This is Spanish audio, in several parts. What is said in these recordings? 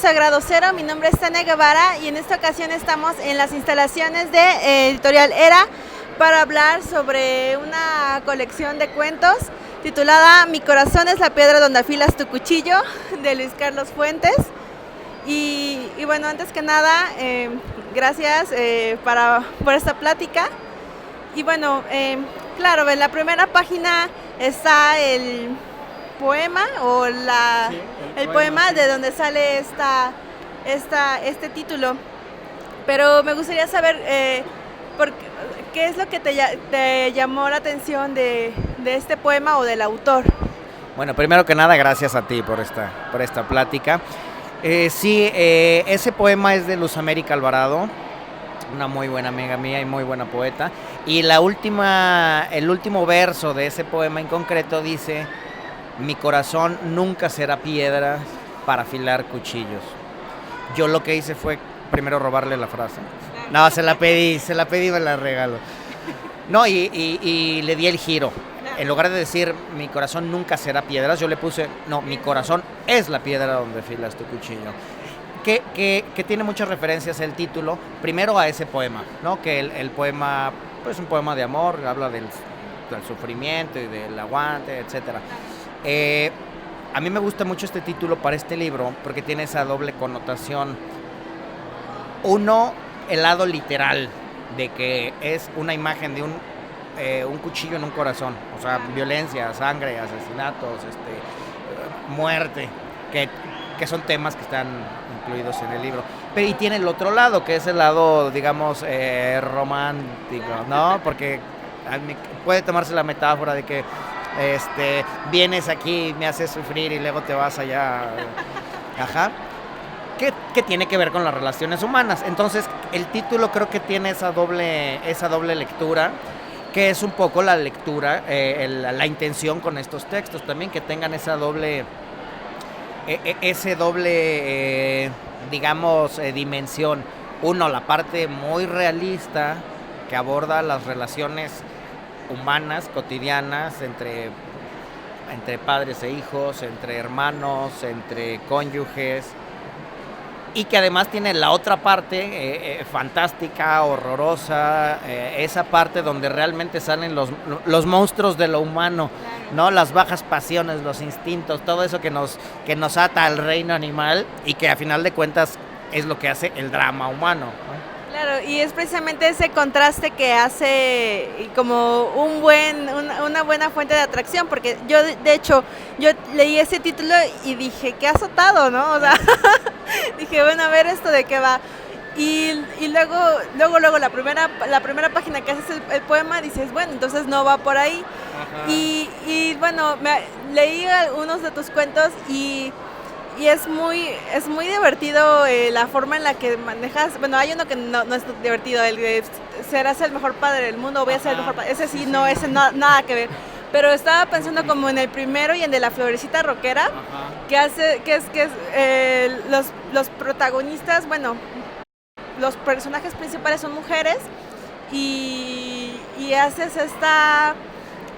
a Grado Cero, mi nombre es Tania Guevara y en esta ocasión estamos en las instalaciones de Editorial Era para hablar sobre una colección de cuentos titulada Mi corazón es la piedra donde afilas tu cuchillo, de Luis Carlos Fuentes. Y bueno, antes que nada, gracias por esta plática. Y bueno, claro, en la primera página está el poema o el poema de donde sale este título. Pero me gustaría saber qué es lo que te llamó la atención de este poema o del autor. Bueno, primero que nada, gracias a ti por esta plática. Ese poema es de Luz América Alvarado, una muy buena amiga mía y muy buena poeta. Y el último verso de ese poema en concreto dice: mi corazón nunca será piedra para afilar cuchillos. Yo lo que hice fue primero robarle la frase. No, se la pedí, me la regaló. No, y le di el giro. En lugar de decir mi corazón nunca será piedras, yo le puse, no, mi corazón es la piedra donde afilas tu cuchillo. Que tiene muchas referencias el título, primero a ese poema, ¿no? Que el poema, pues un poema de amor, habla del sufrimiento y del aguante, etcétera. A mí me gusta mucho este título para este libro porque tiene esa doble connotación. Uno, el lado literal de que es una imagen de un cuchillo en un corazón, o sea, violencia, sangre, asesinatos, muerte, que son temas que están incluidos en el libro. Pero y tiene el otro lado, que es el lado, digamos, romántico, ¿no? Porque puede tomarse la metáfora de que vienes aquí, me haces sufrir y luego te vas allá. Ajá. Que tiene que ver con las relaciones humanas. Entonces, el título creo que tiene esa doble lectura, que es un poco la lectura, la intención con estos textos también, que tengan esa doble, digamos, dimensión. Uno, la parte muy realista, que aborda las relaciones humanas, cotidianas, entre padres e hijos, entre hermanos, entre cónyuges, y que además tiene la otra parte fantástica, horrorosa, esa parte donde realmente salen los monstruos de lo humano, ¿no? Las bajas pasiones, los instintos, todo eso que nos ata al reino animal y que a final de cuentas es lo que hace el drama humano, ¿no? Claro, y es precisamente ese contraste que hace como una buena fuente de atracción, porque yo, de hecho, yo leí ese título y dije, qué azotado, ¿no? O sea, dije, bueno, a ver esto de qué va. Y luego la primera página que haces el poema, dices, bueno, entonces no va por ahí. Ajá. Y bueno, leí algunos de tus cuentos y es muy divertido la forma en la que manejas. Bueno, hay uno que no es divertido, el de serás el mejor padre del mundo, voy a ser el mejor padre. Ese sí, no, nada que ver. Pero estaba pensando como en el primero y en de la florecita rockera, los protagonistas, bueno, los personajes principales son mujeres y haces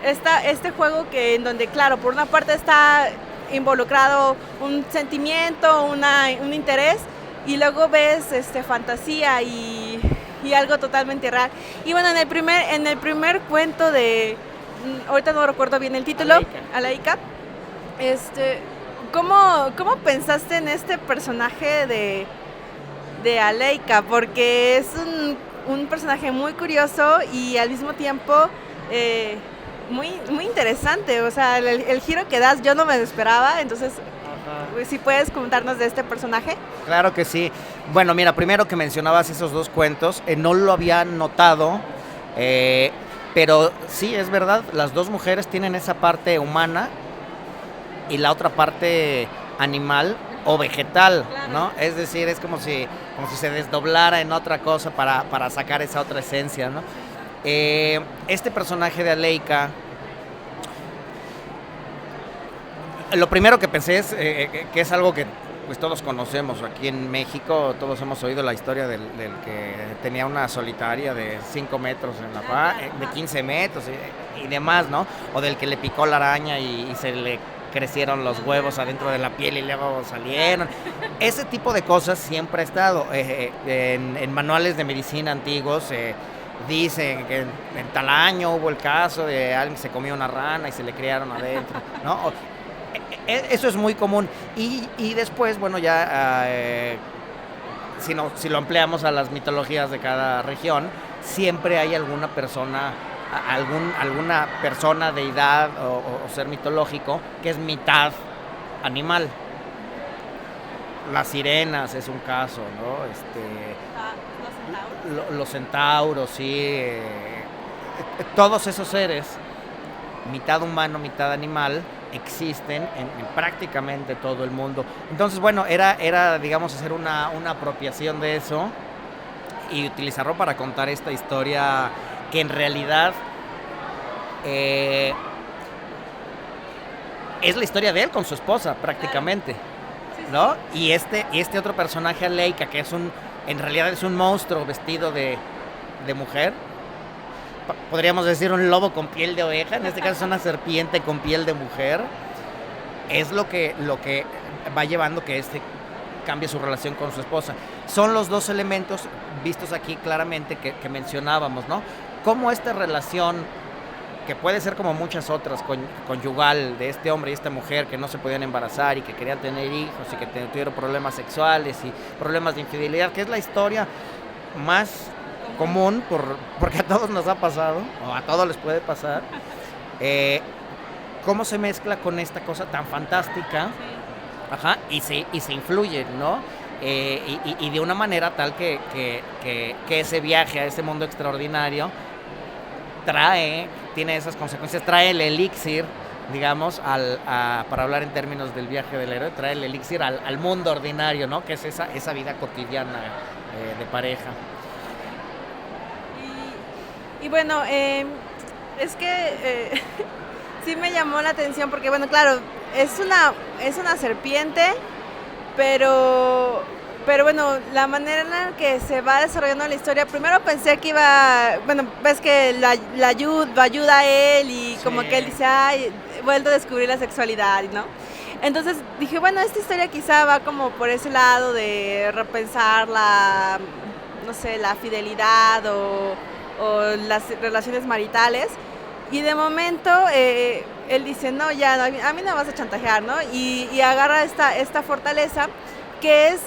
este juego que en donde, claro, por una parte está involucrado un sentimiento, un interés, y luego ves fantasía y algo totalmente real. Y bueno, en el primer cuento de, ahorita no recuerdo bien el título, Aleika, ¿cómo pensaste en este personaje de Aleika? Porque es un personaje muy curioso y al mismo tiempo muy interesante, o sea, el giro que das yo no me lo esperaba, entonces, ¿si puedes contarnos de este personaje? Claro que sí. Bueno, mira, primero que mencionabas esos dos cuentos, no lo había notado, pero sí, es verdad, las dos mujeres tienen esa parte humana y la otra parte animal o vegetal, claro, ¿no? Es decir, es como si se desdoblara en otra cosa para sacar esa otra esencia, ¿no? Este personaje de Aleika, lo primero que pensé es que es algo que pues todos conocemos aquí en México, todos hemos oído la historia del que tenía una solitaria de 5 metros en la de 15 metros y demás, ¿no? O del que le picó la araña y se le crecieron los huevos adentro de la piel y luego salieron. Ese tipo de cosas siempre ha estado. En manuales de medicina antiguos dicen que en tal año hubo el caso de alguien que se comió una rana y se le criaron adentro, ¿no? Eso es muy común. Y después, bueno, ya si lo empleamos a las mitologías de cada región, siempre hay alguna persona, deidad o ser mitológico que es mitad animal. Las sirenas es un caso, ¿no? Los centauros, sí. Todos esos seres, mitad humano, mitad animal, existen en prácticamente todo el mundo. Entonces, bueno, era digamos, hacer una apropiación de eso y utilizarlo para contar esta historia que en realidad es la historia de él con su esposa, prácticamente, ¿no? Y este otro personaje, Aleika, que en realidad es un monstruo vestido de mujer. Podríamos decir un lobo con piel de oveja, en este caso es una serpiente con piel de mujer. Es lo que va llevando que cambie su relación con su esposa. Son los dos elementos vistos aquí claramente que mencionábamos, ¿no? Cómo esta relación, que puede ser como muchas otras, conyugal, de este hombre y esta mujer que no se podían embarazar y que querían tener hijos y que tuvieron problemas sexuales y problemas de infidelidad, que es la historia más común, porque a todos nos ha pasado, o a todos les puede pasar, cómo se mezcla con esta cosa tan fantástica, ajá, y se influye, ¿no? Y de una manera tal que ese viaje a ese mundo extraordinario tiene esas consecuencias, trae el elixir, digamos, para hablar en términos del viaje del héroe, trae el elixir al mundo ordinario, ¿no? Que es esa vida cotidiana de pareja. Y bueno, es que sí me llamó la atención porque, bueno, claro, es una serpiente, pero bueno, la manera en la que se va desarrollando la historia, primero pensé que ves que la ayuda a él y sí, como que él dice, ay, he vuelto a descubrir la sexualidad, ¿no? Entonces dije, bueno, esta historia quizá va como por ese lado de repensar no sé, la fidelidad o las relaciones maritales, y de momento él dice, no, ya, a mí no me vas a chantajear, ¿no? Y agarra esta fortaleza que es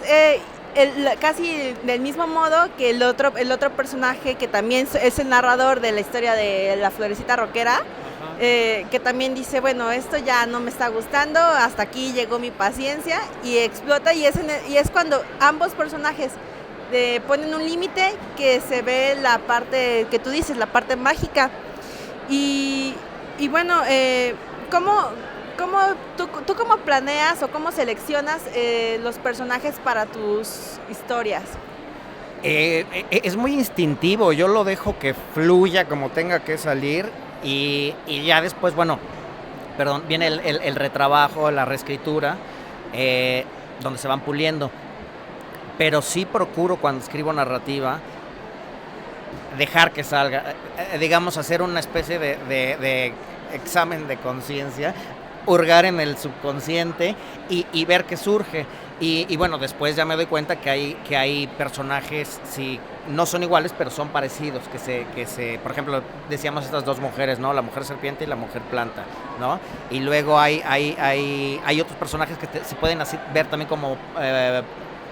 casi del mismo modo que el otro personaje que también es el narrador de la historia de la florecita rockera, que también dice, bueno, esto ya no me está gustando, hasta aquí llegó mi paciencia, y explota, y es cuando ambos personajes ponen un límite, que se ve la parte que tú dices, la parte mágica. Y bueno, ¿tú cómo planeas o cómo seleccionas los personajes para tus historias? Es muy instintivo, yo lo dejo que fluya como tenga que salir, y ya después, bueno, viene el retrabajo, la reescritura, donde se van puliendo. Pero sí procuro, cuando escribo narrativa, dejar que salga, digamos, hacer una especie de examen de conciencia, hurgar en el subconsciente y ver qué surge. Y bueno, después ya me doy cuenta que hay personajes, sí, no son iguales, pero son parecidos, por ejemplo, decíamos estas dos mujeres, ¿no? La mujer serpiente y la mujer planta, ¿no? Y luego hay otros personajes que se pueden así ver también como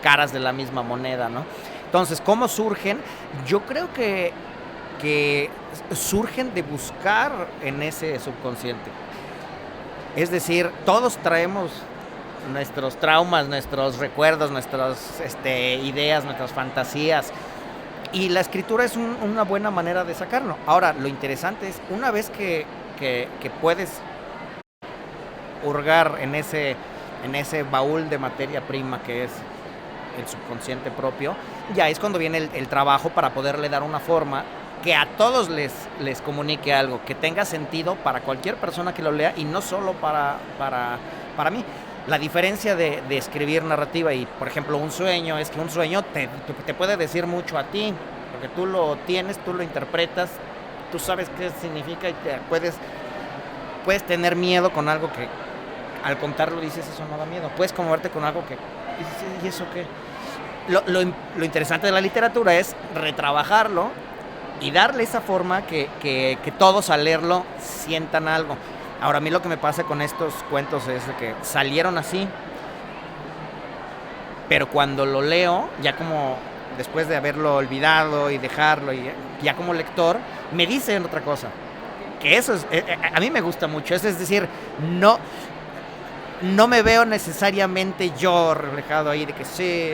caras de la misma moneda, ¿no? Entonces, ¿cómo surgen? Yo creo que surgen de buscar en ese subconsciente. Es decir, todos traemos nuestros traumas, nuestros recuerdos, nuestras ideas, nuestras fantasías, y la escritura es una buena manera de sacarlo. Ahora, lo interesante es, una vez que puedes hurgar en ese baúl de materia prima que es el subconsciente propio, ya es cuando viene el trabajo para poderle dar una forma que a todos les comunique algo, que tenga sentido para cualquier persona que lo lea, y no solo para mí. La diferencia de escribir narrativa y, por ejemplo, un sueño, es que un sueño te puede decir mucho a ti, porque tú lo tienes, tú lo interpretas, tú sabes qué significa, y puedes tener miedo con algo que al contarlo dices, eso no da miedo. Puedes conmoverte con algo que dices, ¿y eso qué? Lo interesante de la literatura es retrabajarlo y darle esa forma que todos al leerlo sientan algo. Ahora, a mí lo que me pasa con estos cuentos es que salieron así, pero cuando lo leo, ya como después de haberlo olvidado y dejarlo, y ya como lector, me dicen otra cosa. Que eso es, a mí me gusta mucho, es decir, no me veo necesariamente yo reflejado ahí de que sí.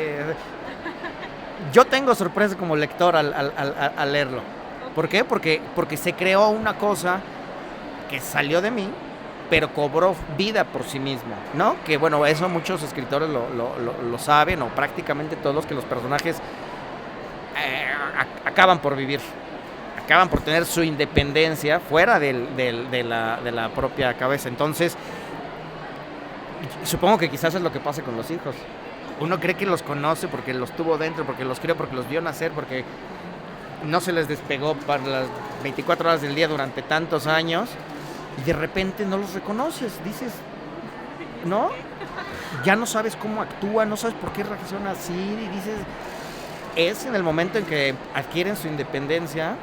Yo tengo sorpresa como lector al leerlo. ¿Por qué? Porque se creó una cosa que salió de mí, pero cobró vida por sí mismo, ¿no? Que bueno, eso muchos escritores lo saben, o prácticamente todos, que los personajes acaban por vivir, acaban por tener su independencia fuera de la propia cabeza. Entonces, supongo que quizás es lo que pasa con los hijos. Uno cree que los conoce porque los tuvo dentro, porque los crió, porque los vio nacer, porque no se les despegó para las 24 horas del día durante tantos años, y de repente no los reconoces, dices, ¿no? Ya no sabes cómo actúa, no sabes por qué reacciona así, y dices, es en el momento en que adquieren su independencia,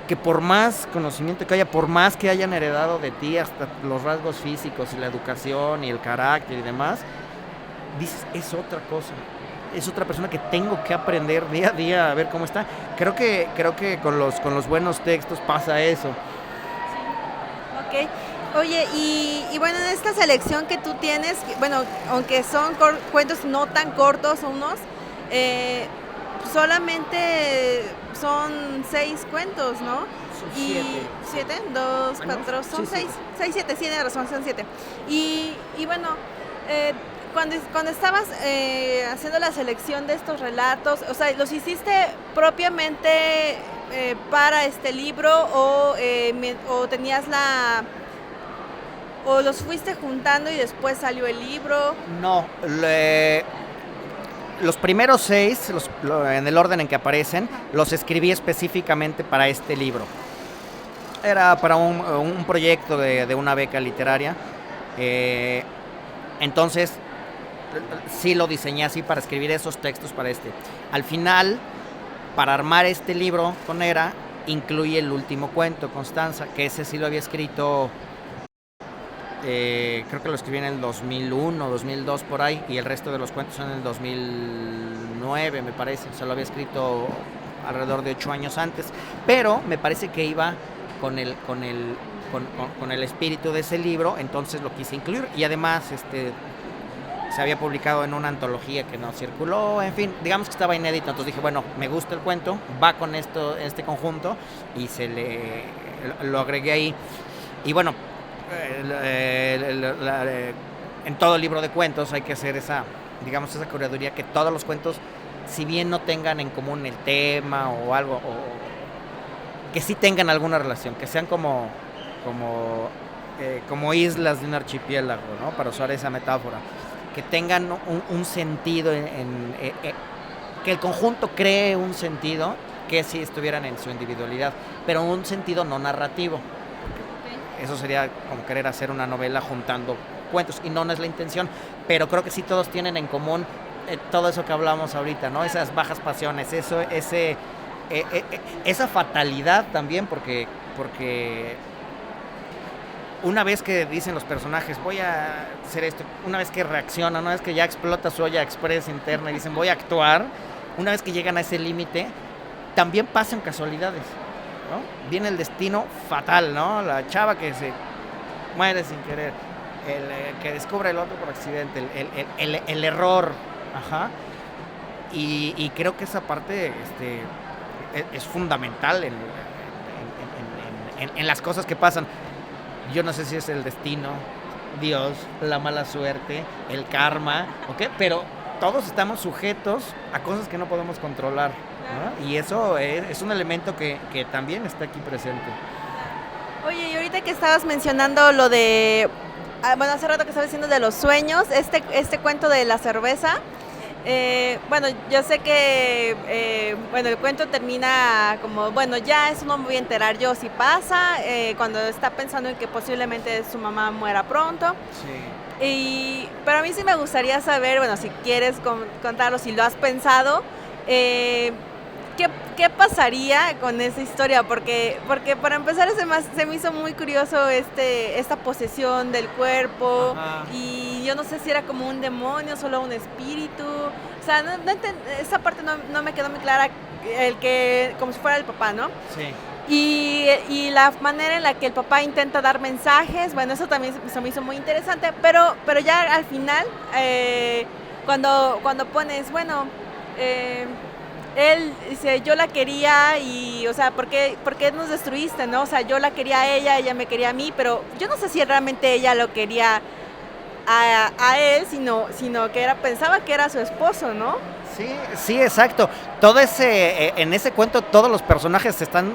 que por más conocimiento que haya, por más que hayan heredado de ti hasta los rasgos físicos y la educación y el carácter y demás, dices, es otra cosa, es otra persona que tengo que aprender día a día a ver cómo está. Creo que con los buenos textos pasa eso. Ok. Oye, y bueno, en esta selección que tú tienes, bueno, aunque son cuentos no tan cortos unos, solamente son 6 cuentos, ¿no? Son y 7, 2, 4, son sí, 6, 7, sí, tienes razón, son 7. Y bueno, cuando estabas haciendo la selección de estos relatos, o sea, ¿los hiciste propiamente para este libro o tenías o los fuiste juntando y después salió el libro? No, los primeros 6, en el orden en que aparecen, los escribí específicamente para este libro. Era para un proyecto de una beca literaria. Entonces, sí lo diseñé así para escribir esos textos para este. Al final, para armar este libro con Era, incluye el último cuento, Constanza, que ese sí lo había escrito, creo que lo escribí en el 2001, 2002 por ahí, y el resto de los cuentos son en el 2009, me parece. O sea, lo había escrito alrededor de 8 años antes, pero me parece que iba con el espíritu de ese libro, entonces lo quise incluir. Y además se había publicado en una antología que no circuló, en fin, digamos que estaba inédito. Entonces dije, bueno, me gusta el cuento, va con este conjunto, y lo agregué ahí. Y bueno, en todo libro de cuentos hay que hacer esa curaduría, que todos los cuentos, si bien no tengan en común el tema o algo, o que sí tengan alguna relación, que sean como islas de un archipiélago, ¿no? Para usar esa metáfora, que tengan un sentido, que el conjunto cree un sentido, que si estuvieran en su individualidad, pero un sentido no narrativo. Eso sería como querer hacer una novela juntando cuentos, y no es la intención, pero creo que sí todos tienen en común todo eso que hablamos ahorita, ¿no? Esas bajas pasiones, esa fatalidad también, porque una vez que dicen los personajes, voy a hacer esto, una vez que reaccionan, una vez que ya explota su olla express interna y dicen, voy a actuar, una vez que llegan a ese límite, también pasan casualidades, ¿no? Viene el destino fatal, ¿no? La chava que se muere sin querer, el que descubre el otro por accidente, el error, ajá. Y creo que esa parte es fundamental en las cosas que pasan. Yo no sé si es el destino, Dios, la mala suerte, el karma, ¿ok? Pero todos estamos sujetos a cosas que no podemos controlar, ¿no? Y eso es un elemento que también está aquí presente. Oye, y ahorita que estabas mencionando lo de, bueno, hace rato que estabas diciendo de los sueños, este cuento de la cerveza, Bueno, yo sé que bueno, el cuento termina como, bueno, ya eso no me voy a enterar yo si pasa, cuando está pensando en que posiblemente su mamá muera pronto. Sí. Pero a mí sí me gustaría saber, bueno, si quieres contarlo, si lo has pensado, eh, ¿qué pasaría con esa historia? Porque para empezar se me hizo muy curioso esta posesión del cuerpo. Ajá. Y yo no sé si era como un demonio, solo un espíritu. O sea, esa parte no me quedó muy clara, como si fuera el papá, ¿no? Sí. Y la manera en la que el papá intenta dar mensajes, bueno, eso también se me hizo muy interesante, pero ya al final, cuando pones, bueno, él dice, yo la quería y, o sea, ¿por qué nos destruiste, no? O sea, yo la quería a ella me quería a mí, pero yo no sé si realmente ella lo quería a él, sino que pensaba que era su esposo, ¿no? Sí, exacto. En ese cuento todos los personajes están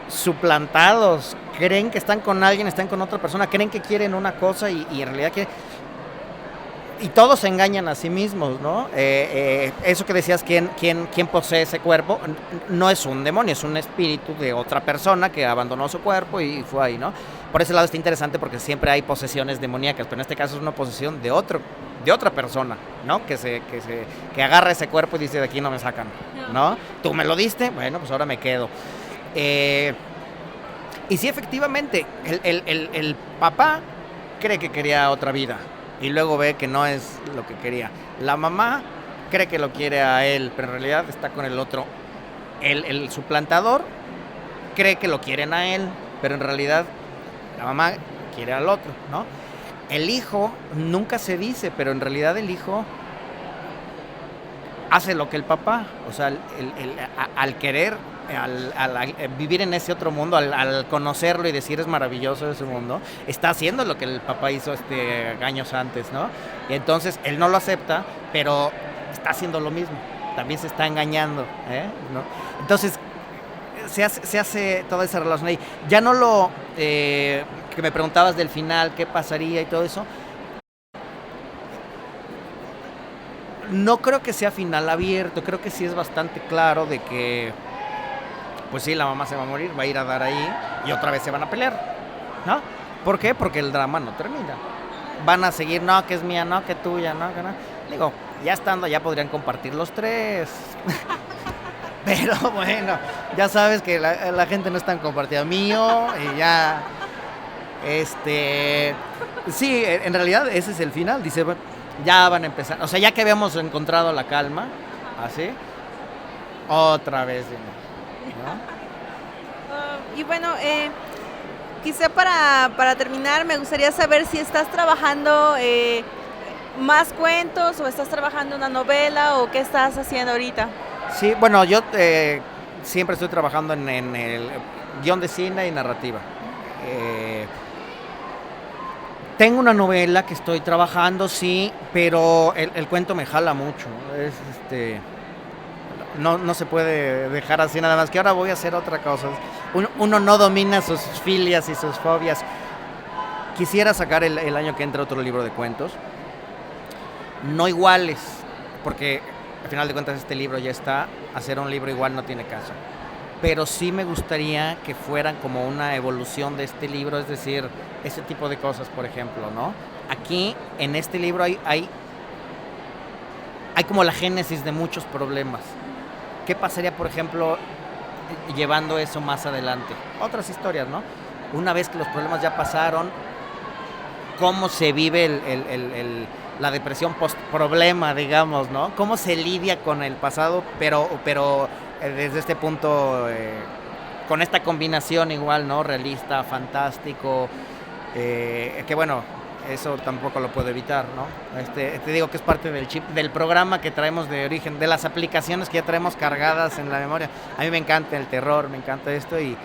suplantados, creen que están con alguien, están con otra persona, creen que quieren una cosa y en realidad y todos se engañan a sí mismos, ¿no? Eso que decías, ¿quién posee ese cuerpo? No es un demonio, es un espíritu de otra persona que abandonó su cuerpo y fue ahí, ¿no? Por ese lado está interesante porque siempre hay posesiones demoníacas, pero en este caso es una posesión de otra persona, ¿no? Que agarra ese cuerpo y dice, de aquí no me sacan, ¿no? Tú me lo diste, bueno, pues ahora me quedo. Y sí, efectivamente, el papá cree que quería otra vida y luego ve que no es lo que quería. La mamá cree que lo quiere a él, pero en realidad está con el otro. El suplantador cree que lo quieren a él, pero en realidad la mamá quiere al otro, ¿no? El hijo nunca se dice, pero en realidad el hijo hace lo que el papá, o sea, al querer, al vivir en ese otro mundo, al conocerlo y decir es maravilloso ese mundo, está haciendo lo que el papá hizo años antes, ¿no? Y entonces él no lo acepta, pero está haciendo lo mismo, también se está engañando, ¿no? Entonces se hace toda esa relación ahí. Ya no que me preguntabas del final, qué pasaría y todo eso. No creo que sea final abierto, creo que sí es bastante claro de que, pues sí, la mamá se va a morir, va a ir a dar ahí y otra vez se van a pelear, ¿no? ¿Por qué? Porque el drama no termina. Van a seguir, no, que es mía, no, que tuya, no, que no. Digo, ya estando, ya podrían compartir los tres. Pero bueno, ya sabes que la gente no es tan compartida. Mío y ya, sí, en realidad ese es el final, dice, bueno, ya van a empezar, o sea, ya que habíamos encontrado la calma, así, otra vez, ¿no? Y bueno, quizá para terminar, me gustaría saber si estás trabajando más cuentos o estás trabajando una novela o qué estás haciendo ahorita. Sí, bueno, yo siempre estoy trabajando en el guión de cine y narrativa. Tengo una novela que estoy trabajando, sí, pero el cuento me jala mucho. No se puede dejar así nada más, que ahora voy a hacer otra cosa. Uno no domina sus filias y sus fobias. Quisiera sacar el año que entra otro libro de cuentos. No iguales, porque al final de cuentas este libro ya está. Hacer un libro igual no tiene caso. Pero sí me gustaría que fueran como una evolución de este libro, es decir, ese tipo de cosas, por ejemplo, ¿no? Aquí, en este libro, hay como la génesis de muchos problemas. ¿Qué pasaría, por ejemplo, llevando eso más adelante? Otras historias, ¿no? Una vez que los problemas ya pasaron, ¿cómo se vive la depresión post-problema, digamos, ¿no? ¿Cómo se lidia con el pasado, pero desde este punto, con esta combinación igual, ¿no? Realista, fantástico, que bueno, eso tampoco lo puedo evitar, ¿no? Te digo que es parte del chip, del programa que traemos de origen, de las aplicaciones que ya traemos cargadas en la memoria. A mí me encanta el terror, me encanta esto y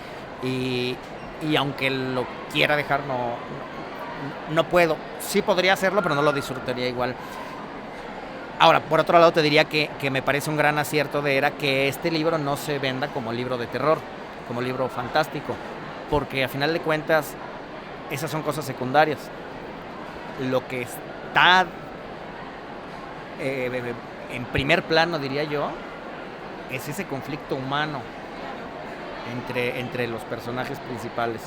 aunque lo quiera dejar, no puedo. Sí podría hacerlo, pero no lo disfrutaría igual. Ahora, por otro lado, te diría que me parece un gran acierto de Era que este libro no se venda como libro de terror, como libro fantástico, porque a final de cuentas esas son cosas secundarias. Lo que está en primer plano, diría yo, es ese conflicto humano entre los personajes principales.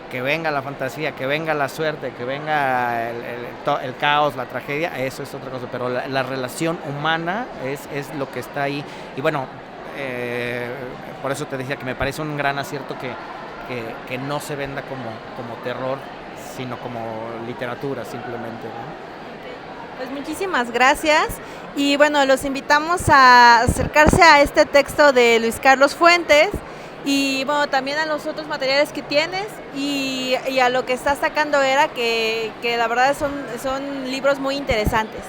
Que venga la fantasía, que venga la suerte, que venga el caos, la tragedia, eso es otra cosa, pero la relación humana es lo que está ahí. Y bueno, por eso te decía que me parece un gran acierto que no se venda como terror, sino como literatura simplemente, ¿no? Pues muchísimas gracias y bueno, los invitamos a acercarse a este texto de Luis Carlos Fuentes y bueno, también a los otros materiales que tienes y a lo que está sacando Era, que la verdad son libros muy interesantes.